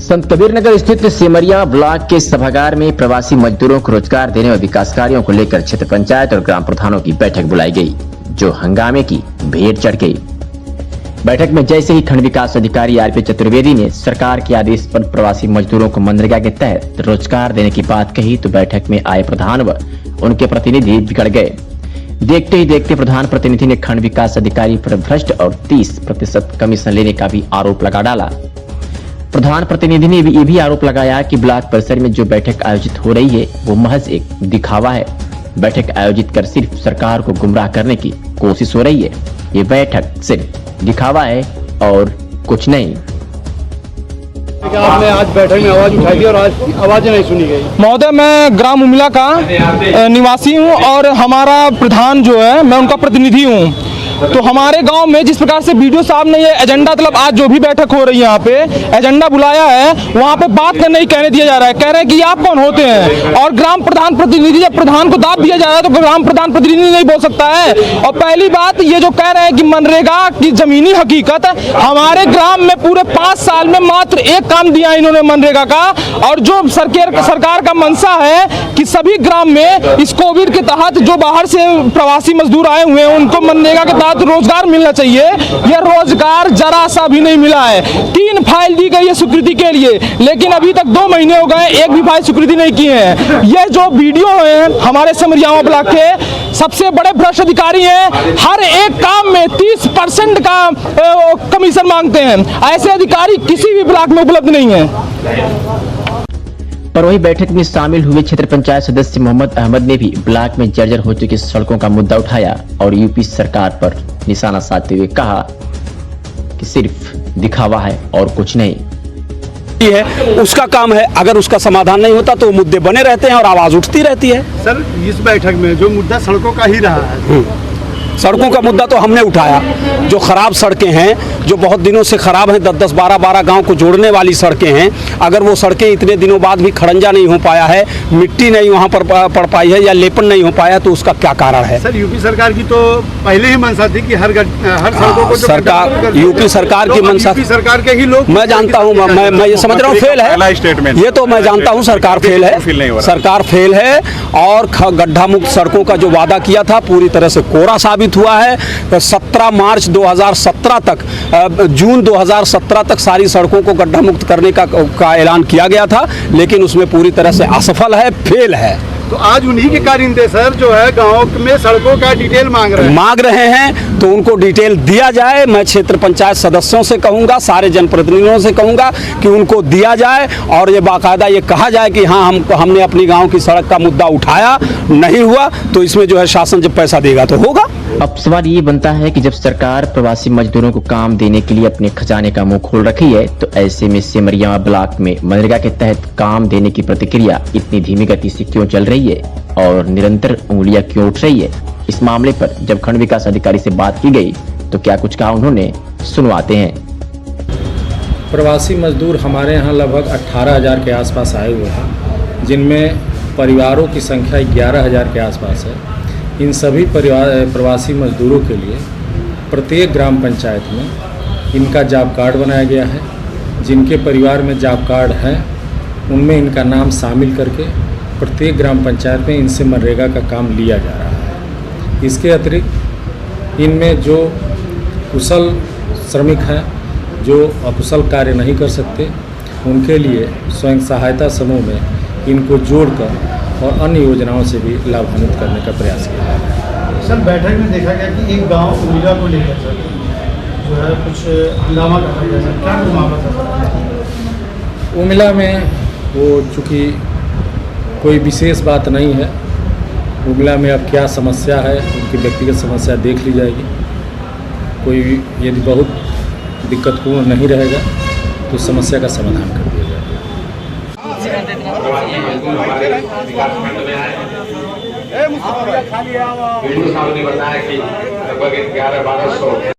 संत कबीर नगर स्थित सिमरिया ब्लॉक के सभागार में प्रवासी मजदूरों को रोजगार देने और विकास कार्यों को लेकर क्षेत्र पंचायत और ग्राम प्रधानों की बैठक बुलाई गई, जो हंगामे की भेंट चढ़ गई। बैठक में जैसे ही खंड विकास अधिकारी आरपी चतुर्वेदी ने सरकार के आदेश पर प्रवासी मजदूरों को मनरेगा के तहत रोजगार देने की बात कही तो बैठक में आए प्रधान व उनके प्रतिनिधि बिगड़ गए। देखते ही देखते प्रधान प्रतिनिधि ने खंड विकास अधिकारी पर भ्रष्ट और 30% कमीशन लेने का भी आरोप लगा डाला। प्रधान प्रतिनिधि ने ये भी आरोप लगाया कि ब्लॉक परिसर में जो बैठक आयोजित हो रही है वो महज एक दिखावा है। बैठक आयोजित कर सिर्फ सरकार को गुमराह करने की कोशिश हो रही है। ये बैठक सिर्फ दिखावा है और कुछ नहीं। आपने आज बैठक में आवाज उठाई थी और आज आवाजें नहीं सुनी गई। महोदय, मैं ग्राम उमिला का निवासी हूं और हमारा प्रधान जो है मैं उनका प्रतिनिधि हूं। तो हमारे गांव में जिस प्रकार से वीडियो साहब ने ये एजेंडा मतलब आज जो भी बैठक हो रही है यहाँ पे एजेंडा बुलाया है, वहाँ पे बात करने ही कहने दिया जा रहा है। कह रहे हैं कि आप कौन होते हैं, और ग्राम प्रधान प्रतिनिधि जब प्रधान को दाब दिया जा रहा है तो ग्राम प्रधान प्रतिनिधि नहीं बोल सकता है। और पहली बात ये जो कह रहे हैं कि मनरेगा की जमीनी हकीकत, हमारे ग्राम में पूरे 5 साल में मात्र एक काम दिया इन्होंने मनरेगा का। और जो सरकार का मंशा है कि सभी ग्राम में इस कोविड के तहत जो बाहर से प्रवासी मजदूर आए हुए हैं उनको मनरेगा के रोजगार मिलना चाहिए, यह रोजगार जरा सा भी नहीं मिला है। 3 फाइल दी गई है स्वीकृति के लिए, लेकिन अभी तक 2 महीने हो गए, एक भी फाइल स्वीकृति नहीं की है। यह जो वीडियो है हमारे सिमरिया ब्लॉक के सबसे बड़े भ्रष्ट अधिकारी हैं, हर एक काम में 30% का कमीशन मांगते हैं। ऐसे अधिकारी किसी भी ब्लॉक में उपलब्ध नहीं है। पर वही बैठक में शामिल हुए क्षेत्र पंचायत सदस्य मोहम्मद अहमद ने भी ब्लॉक में जर्जर हो चुकी सड़कों का मुद्दा उठाया और यूपी सरकार पर निशाना साधते हुए कहा कि सिर्फ दिखावा है और कुछ नहीं है। उसका काम है, अगर उसका समाधान नहीं होता तो मुद्दे बने रहते हैं और आवाज उठती रहती है। सर, इस बैठक में जो मुद्दा सड़कों का ही रहा है, सड़कों का मुद्दा तो हमने उठाया। जो खराब सड़कें हैं, जो बहुत दिनों से खराब हैं, 10-10, 12-12 गांव को जोड़ने वाली सड़कें हैं, अगर वो सड़कें इतने दिनों बाद भी खड़ंजा नहीं हो पाया है, मिट्टी नहीं वहां पर पड़ पाई है या लेपन नहीं हो पाया, तो उसका क्या कारण है? सर, यूपी सरकार की तो पहले ही मंशा थी कि हर सड़कों को सरकार, यूपी सरकार की मंशा, सरकार के ही लोग, मैं जानता हूँ, मैं ये समझ रहा हूँ फेल है, ये तो मैं जानता हूँ सरकार फेल है, सरकार फेल है। और गड्ढा मुक्त सड़कों का जो वादा किया था पूरी तरह से कोरा साबित हुआ है। 17 मार्च 2017 तक, जून 2017 तक सारी सड़कों को गड्ढा मुक्त करने का ऐलान किया गया था, लेकिन उसमें पूरी तरह से असफल है, फेल है। तो आज उन्हीं के कारिंदे सर जो है गांव में सड़कों का डिटेल मांग रहे हैं, तो उनको डिटेल दिया जाए। मैं क्षेत्र पंचायत सदस्यों से कहूंगा, सारे जनप्रतिनिधियों से कहूंगा कि उनको दिया जाए और ये बाकायदा ये कहा जाए कि हाँ हमने अपनी गांव की सड़क का मुद्दा उठाया, नहीं हुआ तो इसमें जो है शासन जब पैसा देगा तो होगा। अब सवाल ये बनता है कि जब सरकार प्रवासी मजदूरों को काम देने के लिए अपने खजाने का मुंह खोल रखी है, तो ऐसे में सिमरिया ब्लॉक में मनरेगा के तहत काम देने की प्रतिक्रिया इतनी धीमी गति से क्यों चल रही है और निरंतर उंगलियां क्यों उठ रही है? इस मामले पर जब खंड विकास अधिकारी से बात की गई तो क्या कुछ कहा उन्होंने, सुनवाते हैं। प्रवासी मजदूर हमारे यहाँ लगभग 18,000 के आसपास आए हुए हैं, जिनमें परिवारों की संख्या 11,000 के आसपास है। इन सभी प्रवासी मजदूरों के लिए प्रत्येक ग्राम पंचायत में इनका जॉब कार्ड बनाया गया है। जिनके परिवार में जॉब कार्ड है उनमें इनका नाम शामिल करके प्रत्येक ग्राम पंचायत में इनसे मनरेगा का काम लिया जा रहा है। इसके अतिरिक्त इनमें जो कुशल श्रमिक हैं, जो अकुशल कार्य नहीं कर सकते, उनके लिए स्वयं सहायता समूह में इनको जोड़कर और अन्य योजनाओं से भी लाभान्वित करने का प्रयास किया जा रहा है। सर, बैठक में देखा गया कि एक गांव उमिला को लेकर जो है कुछ हंगामा कर रहा है, क्या मामला था? उमिला में वो चूँकि कोई विशेष बात नहीं है, उमिला में अब क्या समस्या है उनकी व्यक्तिगत समस्या देख ली जाएगी। कोई यदि बहुत दिक्कतपूर्ण नहीं रहेगा तो समस्या का समाधान कर दिया जाएगा। साहब ने बताया कि लगभग 1100-1200